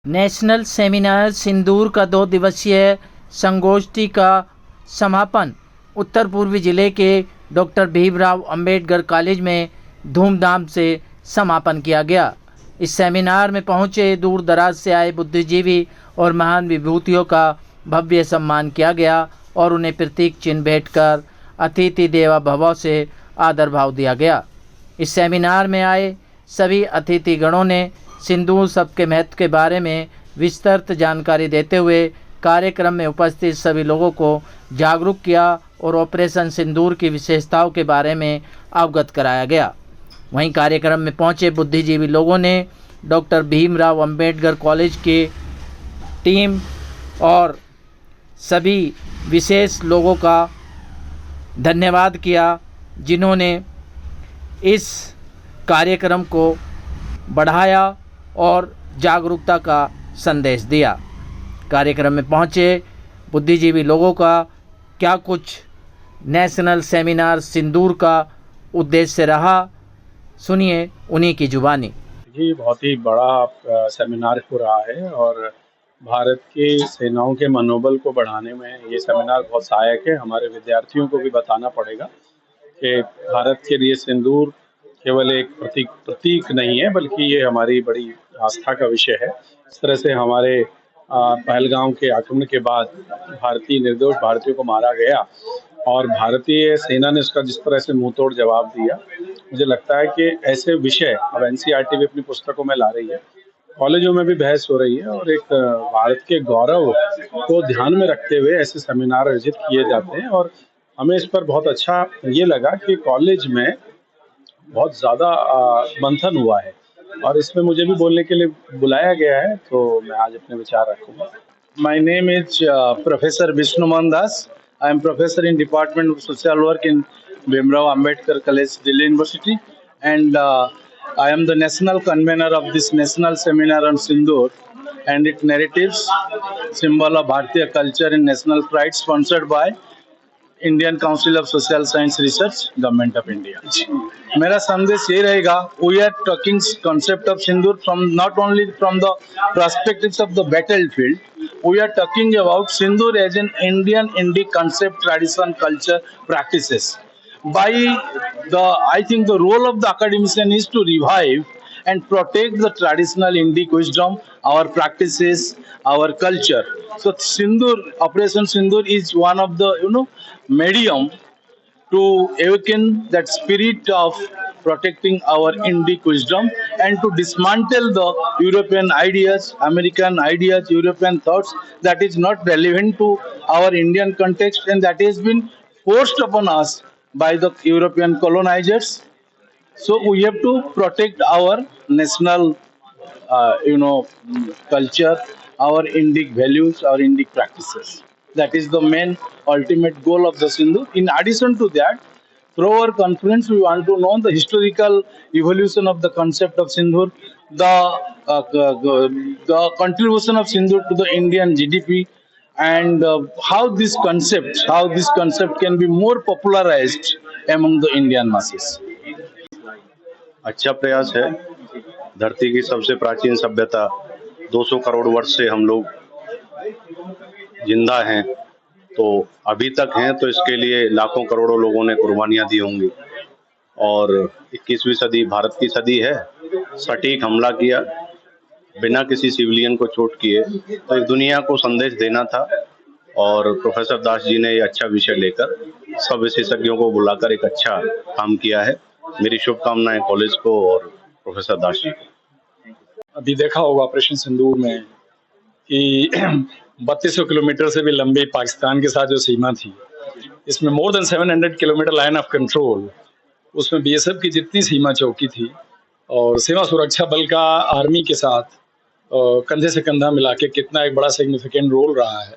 National seminar सिंदूर का 2 दिवसीय संगोष्ठी का समापन उत्तर पूर्वी जिले के डॉक्टर भीमराव अंबेडकर कॉलेज में धूमधाम से समापन किया गया। इस सेमिनार में पहुंचे दूर दराज से आए बुद्धिजीवी और महान विभूतियों का भव्य सम्मान किया गया और उन्हें प्रतीक चिन्ह भेंट कर अतिथि देवो भव से आदर भाव दिया गया। इस सेमिनार में आए सभी अतिथिगणों ने सिंदूर शब्द के महत्व के बारे में विस्तृत जानकारी देते हुए कार्यक्रम में उपस्थित सभी लोगों को जागरूक किया और ऑपरेशन सिंदूर की विशेषताओं के बारे में अवगत कराया गया। वहीं कार्यक्रम में पहुंचे बुद्धिजीवी लोगों ने डॉक्टर भीमराव अंबेडकर कॉलेज की टीम और सभी विशेष लोगों का धन्यवाद किया जिन्होंने इस कार्यक्रम को बढ़ाया और जागरूकता का संदेश दिया। कार्यक्रम में पहुंचे बुद्धिजीवी लोगों का क्या कुछ नेशनल सेमिनार सिंदूर का उद्देश्य रहा, सुनिए उन्हीं की जुबानी। जी, बहुत ही बड़ा सेमिनार हो रहा है और भारत के सेनाओं के मनोबल को बढ़ाने में ये सेमिनार बहुत सहायक है। हमारे विद्यार्थियों को भी बताना पड़ेगा कि भारत के लिए सिंदूर केवल एक प्रतीक नहीं है, बल्कि ये हमारी बड़ी आस्था का विषय है। इस तरह से हमारे पहलगाम के आक्रमण के बाद भारतीय निर्दोष भारतीयों को मारा गया और भारतीय सेना ने उसका जिस तरह से मुंहतोड़ जवाब दिया, मुझे लगता है कि ऐसे विषय अब एनसीईआरटी भी अपनी पुस्तकों में ला रही है, कॉलेजों में भी बहस हो रही है और एक भारत के गौरव को ध्यान में रखते हुए ऐसे सेमिनार आयोजित किए जाते हैं। और हमें इस पर बहुत अच्छा ये लगा कि कॉलेज में बहुत ज़्यादा मंथन हुआ है और इसमें मुझे भी बोलने के लिए बुलाया गया है, तो मैं आज अपने विचार रखूँगा। My name is Professor Vishnu Mohan Das. I am professor in Department of Social Work in Bhimrao Ambedkar College, Delhi University, and I am the national convener of this national seminar on Sindoor and its narratives, symbol of Bharatiya culture and national pride, sponsored by Indian council of social science research, government of India. मेरा संदेश ये रहेगा, we are talking concept of sindoor from not only from the perspectives of the battlefield, we are talking about sindoor as an Indian Indic concept, tradition, culture, practices. By I think the role of the academician is to revive and protect the traditional Indic wisdom, our practices, our culture. So Sindoor, Operation Sindoor is one of the medium to awaken that spirit of protecting our Indic wisdom and to dismantle the European ideas, American ideas, European thoughts that is not relevant to our Indian context and that has been forced upon us by the European colonizers. So we have to protect our national, culture, our Indic values, our Indic practices. That is the main ultimate goal of the Sindoor. In addition to that, through our conference, we want to know the historical evolution of the concept of Sindoor, the contribution of Sindoor to the Indian GDP, and how this concept can be more popularized among the Indian masses. अच्छा प्रयास है। धरती की सबसे प्राचीन सभ्यता 200 करोड़ वर्ष से हम लोग जिंदा हैं, तो अभी तक हैं, तो इसके लिए लाखों करोड़ों लोगों ने कुर्बानियां दी होंगी और 21वीं सदी भारत की सदी है। सटीक हमला किया बिना किसी सिविलियन को चोट किए, तो एक दुनिया को संदेश देना था और प्रोफेसर दास जी ने ये अच्छा विषय लेकर सब विशेषज्ञों को बुलाकर एक अच्छा काम किया है। मेरी शुभकामनाएं कॉलेज को और प्रोफेसर दास जी को। अभी देखा होगा ऑपरेशन सिंदूर में कि 3200 किलोमीटर से भी लंबी पाकिस्तान के साथ जो सीमा थी, इसमें more than 700 kilometre line of control, उसमें बीएसएफ की जितनी सीमा चौकी थी और सीमा सुरक्षा बल का आर्मी के साथ कंधे से कंधा मिला के कितना एक बड़ा सिग्निफिकेंट रोल रहा है।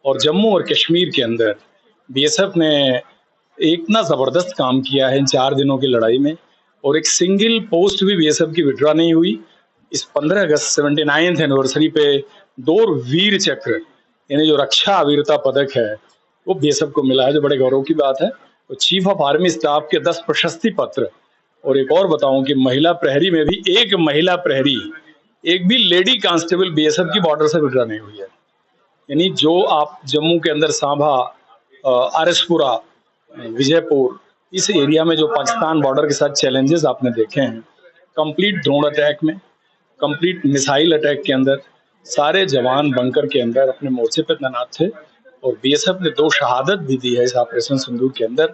और जम्मू और कश्मीर के अंदर बीएसएफ ने इतना ज़बरदस्त काम किया है इन 4 दिनों की लड़ाई में, और एक सिंगल पोस्ट भी बीएसएफ की विड्रॉ नहीं हुई। इस 15 अगस्त 79th एनिवर्सरी पे 2 वीर चक्र यानी जो रक्षा वीरता पदक है वो बीएसएफ को मिला है, जो बड़े गौरव की बात है। तो चीफ ऑफ आर्मी स्टाफ के 10 प्रशस्ति पत्र, और एक और बताऊं कि महिला प्रहरी में भी एक महिला प्रहरी एक भी लेडी कांस्टेबल बीएसएफ की बॉर्डर से विड्रॉ नहीं हुई है। यानी जो आप जम्मू के अंदर सांभा, आरएसपुरा, विजयपुर, इस एरिया में जो पाकिस्तान बॉर्डर के साथ चैलेंजेस आपने देखे हैं, कंप्लीट ड्रोन अटैक में, कंप्लीट मिसाइल अटैक के अंदर सारे जवान बंकर के अंदर अपने मोर्चे पर तैनात थे और बीएसएफ ने 2 शहादत भी दी है इस ऑपरेशन सिंदूर के अंदर।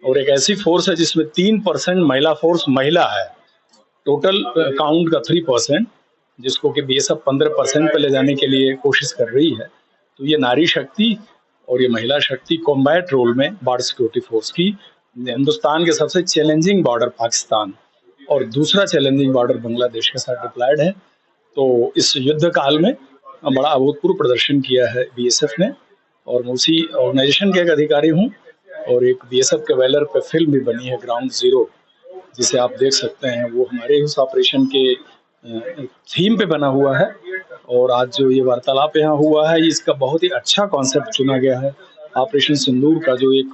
और एक ऐसी फोर्स है जिसमें 3% महिला फोर्स महिला है, टोटल काउंट का 3%, जिसको कि बीएसएफ 15% पे ले जाने के लिए कोशिश कर रही है। तो ये नारी शक्ति और ये महिला शक्ति कॉम्बैट रोल में बॉर्डर सिक्योरिटी फोर्स की, हिंदुस्तान के सबसे चैलेंजिंग बॉर्डर पाकिस्तान और दूसरा चैलेंजिंग बॉर्डर बांग्लादेश के साथ डिप्लॉयड है। तो इस युद्ध काल में बड़ा अभूतपूर्व प्रदर्शन किया है बीएसएफ ने और मैं उसी ऑर्गेनाइजेशन के एक अधिकारी हूँ और एक बीएसएफ के वेलर पे फिल्म भी बनी है ग्राउंड जीरो, जिसे आप देख सकते हैं। वो हमारे उस ऑपरेशन के थीम पे बना हुआ है और आज जो ये वार्तालाप यहाँ हुआ है, इसका बहुत ही अच्छा कॉन्सेप्ट चुना गया है। ऑपरेशन सिंदूर का जो एक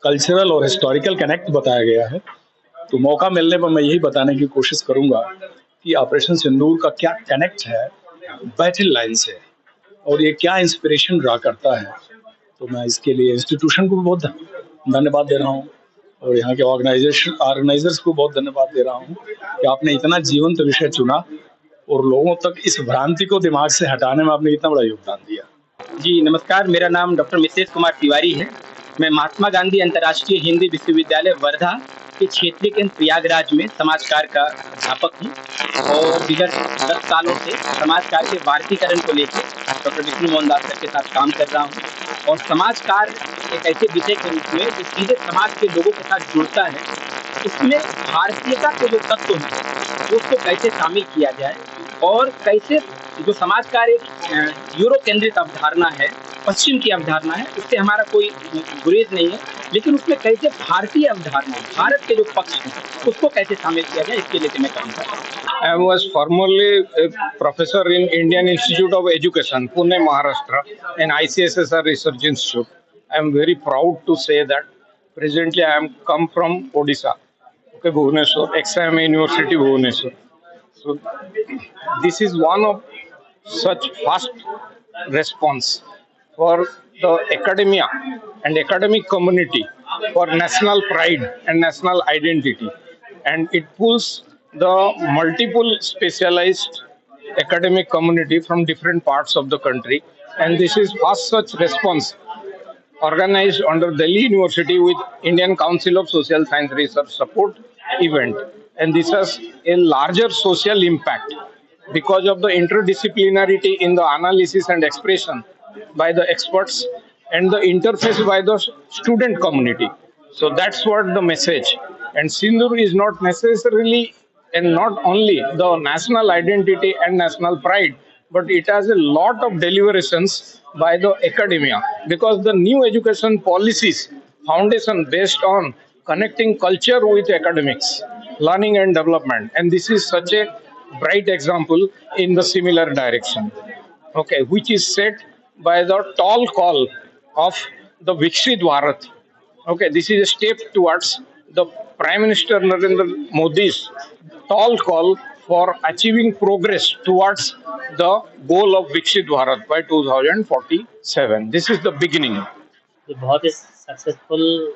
कल्चरल और हिस्टोरिकल कनेक्ट बताया गया है, तो मौका मिलने पर मैं यही बताने की कोशिश करूंगा कि ऑपरेशन सिंदूर का क्या कनेक्ट है बैटल लाइन से और ये क्या इंस्पिरेशन ड्रा करता है। तो मैं इसके लिए इंस्टीट्यूशन को भी बहुत धन्यवाद दे रहा हूँ और यहाँ के ऑर्गेनाइजर्स को बहुत धन्यवाद दे रहा हूँ कि आपने इतना जीवंत विषय चुना और लोगों तक इस भ्रांति को दिमाग से हटाने में आपने इतना बड़ा योगदान दिया। जी नमस्कार, मेरा नाम डॉक्टर मितेश कुमार तिवारी है। मैं महात्मा गांधी अंतर्राष्ट्रीय हिंदी विश्वविद्यालय वर्धा के क्षेत्रीय केंद्र प्रयागराज में समाज कार्य का अध्यापक हूँ और विगत 10 सालों से समाज कार्य के भारतीकरण को लेकर डॉक्टर विष्णु मोहन दास सर के साथ काम कर रहा हूँ। और समाज कार्य एक ऐसे विषय के रूप में जो सीधे समाज के लोगों के साथ जुड़ता है, इसमें भारतीयता के जो तत्व हैं उसको कैसे शामिल किया जाए और कैसे जो समाज कार्य एक यूरो केंद्रित अवधारणा है, पश्चिम की अवधारणा है, उससे हमारा कोई गुरेज नहीं है, लेकिन उसमें कैसे भारतीय अवधारणा, भारत के जो पक्ष हैं उसको कैसे शामिल किया जाए, इसके लिए मैं काम कर रहा हूँ। I was formerly a professor in Indian Institute of Education, Pune, Maharashtra, and ICSSR Research Institute. I am very proud to say that presently I am come from Odisha, okay, Bhubaneswar, XIM University, Bhubaneswar. So this is one of such fast response for the academia and academic community for national pride and national identity, and it pulls the multiple specialized academic community from different parts of the country, and this is first such response organized under Delhi University with Indian Council of Social Science Research support event, and this has a larger social impact because of the interdisciplinarity in the analysis and expression by the experts and the interface by the student community. So that's what the message. And Sindoor is not necessarily and not only the national identity and national pride, but it has a lot of deliberations by the academia, because the new education policies foundation based on connecting culture with academics, learning and development, and this is such a bright example in the similar direction, okay, which is set by the tall call of the Viksit Bharat. Okay, this is a step towards the Prime Minister Narendra Modi's tall call for achieving progress towards the goal of Viksit Bharat by 2047. This is the beginning. ये बहुत ही successful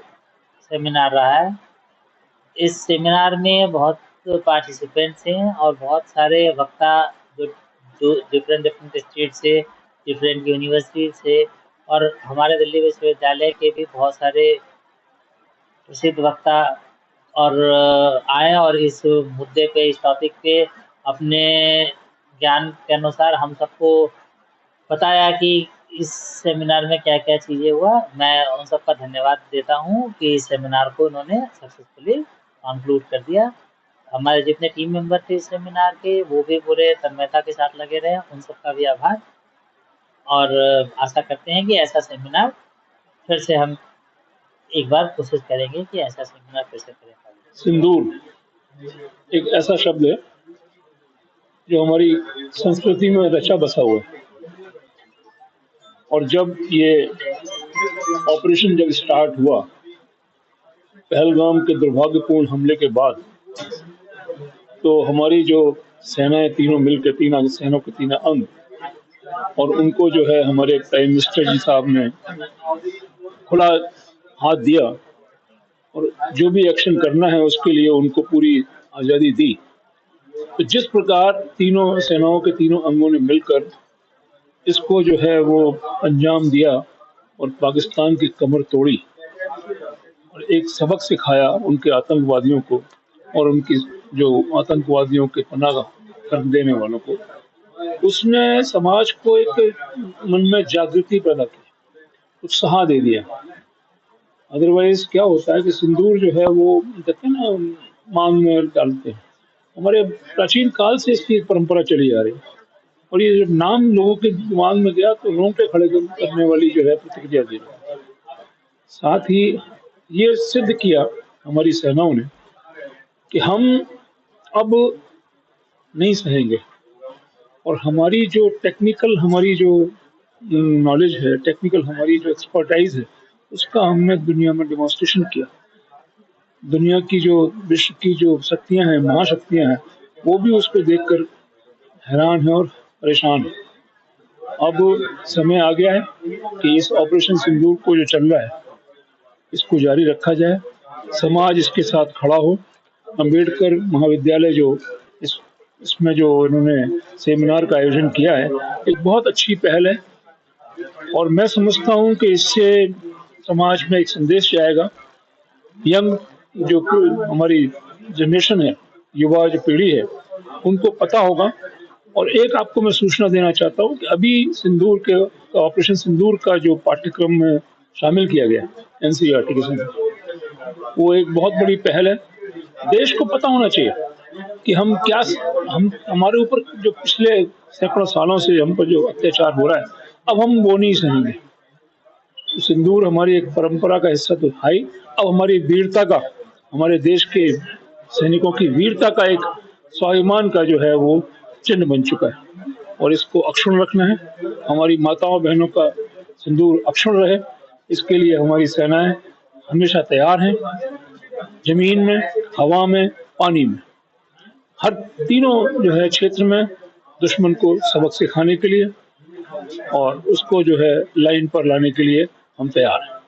seminar रहा है। इस seminar में बहुत participants हैं और बहुत सारे वक्ता जो डिफरेंट स्टेट से, डिफरेंट यूनिवर्सिटी से और हमारे दिल्ली विश्वविद्यालय के भी बहुत सारे प्रसिद्ध वक्ता और आए और इस मुद्दे पे, इस टॉपिक पे अपने ज्ञान के अनुसार हम सबको बताया कि इस सेमिनार में क्या क्या चीज़ें हुआ। मैं उन सबका धन्यवाद देता हूँ कि इस सेमिनार को उन्होंने सक्सेसफुली कंक्लूड कर दिया। हमारे जितने टीम मेंबर थे इस सेमिनार के, वो भी पूरे तन्मयता के साथ लगे रहे, उन सबका भी आभार। और आशा करते हैं कि ऐसा सेमिनार फिर से हम एक बार कोशिश करेंगे कि ऐसा सेमिनार फिर से करें। सिंदूर एक ऐसा शब्द है जो हमारी संस्कृति में रचा बसा हुआ है, और जब ये ऑपरेशन जब स्टार्ट हुआ पहलगाम के दुर्भाग्यपूर्ण हमले के बाद, तो हमारी जो सेनाएं तीनों मिलकर, तीन सेनाओं के तीन अंग, और उनको जो है हमारे प्राइम मिनिस्टर जी साहब ने खुला हाथ दिया और जो भी एक्शन करना है उसके लिए उनको पूरी आज़ादी दी। तो जिस प्रकार तीनों सेनाओं के तीनों अंगों ने मिलकर इसको जो है वो अंजाम दिया और पाकिस्तान की कमर तोड़ी और एक सबक सिखाया उनके आतंकवादियों को और उनकी जो आतंकवादियों के पनाह कर देने वालों को, उसने समाज को एक मन में जागृति पैदा की, उत्साह दे दिया। अदरवाइज क्या होता है कि सिंदूर जो है वो कहते हैं ना, मांग में डालते हैं। हमारे प्राचीन काल से इसकी परंपरा चली आ रही है और ये जब नाम लोगों के दिमाग में गया तो रोंगटे खड़े करने वाली जो है प्रतिक्रिया दी। साथ ही ये सिद्ध किया हमारी सेनाओं ने कि हम अब नहीं सहेंगे और हमारी जो टेक्निकल, हमारी जो नॉलेज है, टेक्निकल हमारी जो एक्सपर्टाइज है, उसका हमने दुनिया में डेमोन्स्ट्रेशन किया। दुनिया की जो विश्व की जो शक्तियां हैं, महाशक्तियां हैं, वो भी उसको देखकर हैरान है और परेशान है। अब समय आ गया है कि इस ऑपरेशन सिंदूर को जो चल रहा है इसको जारी रखा जाए, समाज इसके साथ खड़ा हो। अंबेडकर महाविद्यालय जो इसमें जो इन्होंने सेमिनार का आयोजन किया है, एक बहुत अच्छी पहल है और मैं समझता हूँ कि इससे समाज में एक संदेश जाएगा। यंग जो हमारी जनरेशन है, युवा जो पीढ़ी है, उनको पता होगा। और एक आपको मैं सूचना देना चाहता हूँ कि अभी सिंदूर के ऑपरेशन सिंदूर का जो पाठ्यक्रम में शामिल किया गया NCERT के संदर्भ, वो एक बहुत बड़ी पहल है। देश को पता होना चाहिए कि हम हमारे ऊपर जो पिछले सैकड़ों सालों से हम पर जो अत्याचार हो रहा है, अब हम वो नहीं सहेंगे। तो सिंदूर हमारी एक परंपरा का हिस्सा तो है ही, अब हमारी वीरता का, हमारे देश के सैनिकों की वीरता का एक स्वाभिमान का जो है वो चिन्ह बन चुका है और इसको अक्षुण्ण रखना है। हमारी माताओं बहनों का सिंदूर अक्षुण्ण रहे, इसके लिए हमारी सेनाएं हमेशा तैयार हैं, जमीन में, हवा में, पानी में, हर तीनों जो है क्षेत्र में दुश्मन को सबक सिखाने के लिए और उसको जो है लाइन पर लाने के लिए हम तैयार हैं।